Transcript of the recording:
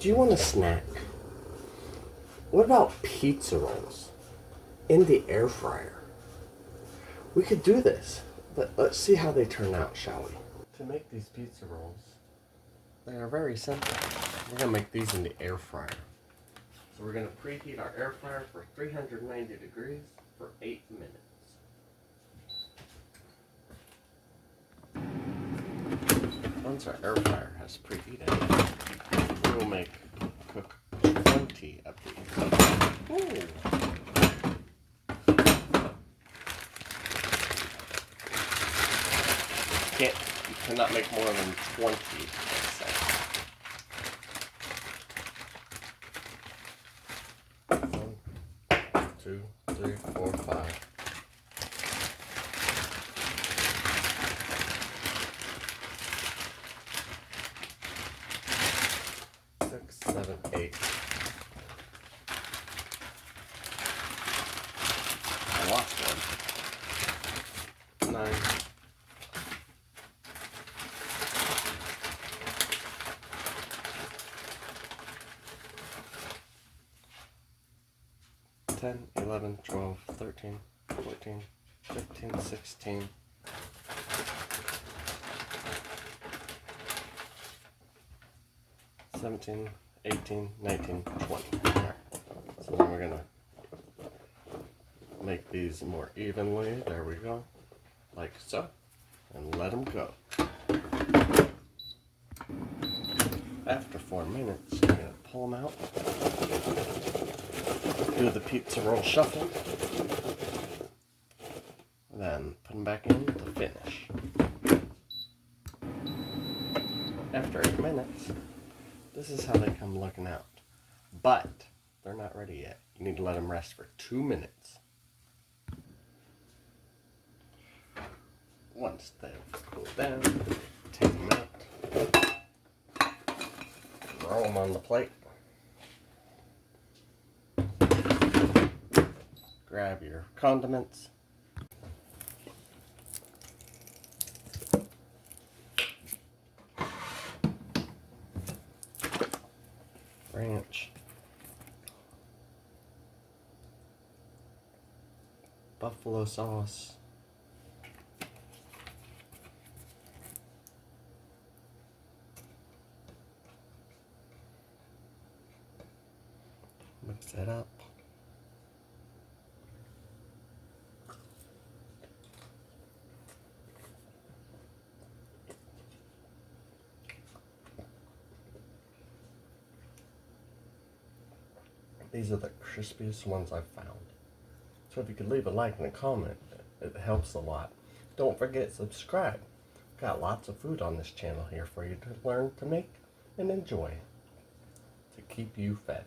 Do you want a snack? What about pizza rolls in the air fryer? We could do this, but let's see how they turn out, shall we? To make these pizza rolls, they are very simple. We're going to make these in the air fryer. So we're going to preheat our air fryer for 390 degrees for 8 minutes. Once our air fryer has preheated, we will cook 20 of these. Ooh. You cannot make more than 20, let's say. 1, 2, 3, 4, 5. 6, 7, 8. I lost one. 9. 10, 11, 12, 13, 14, 15, 16. 17, 18, 19, 20. Alright, so then we're going to make these more evenly. There we go. Like so. And let them go. After 4 minutes, we're going to pull them out. Do the pizza roll shuffle. Then put them back in to finish. After 8 minutes, this is how they come looking out. But they're not ready yet. You need to let them rest for 2 minutes. Once they've cooled down, take them out. Throw them on the plate. Grab your condiments. Ranch. Buffalo sauce. Mix it up. These are the crispiest ones I've found. So if you could leave a like and a comment, it helps a lot. Don't forget to subscribe. Got lots of food on this channel here for you to learn to make and enjoy to keep you fed.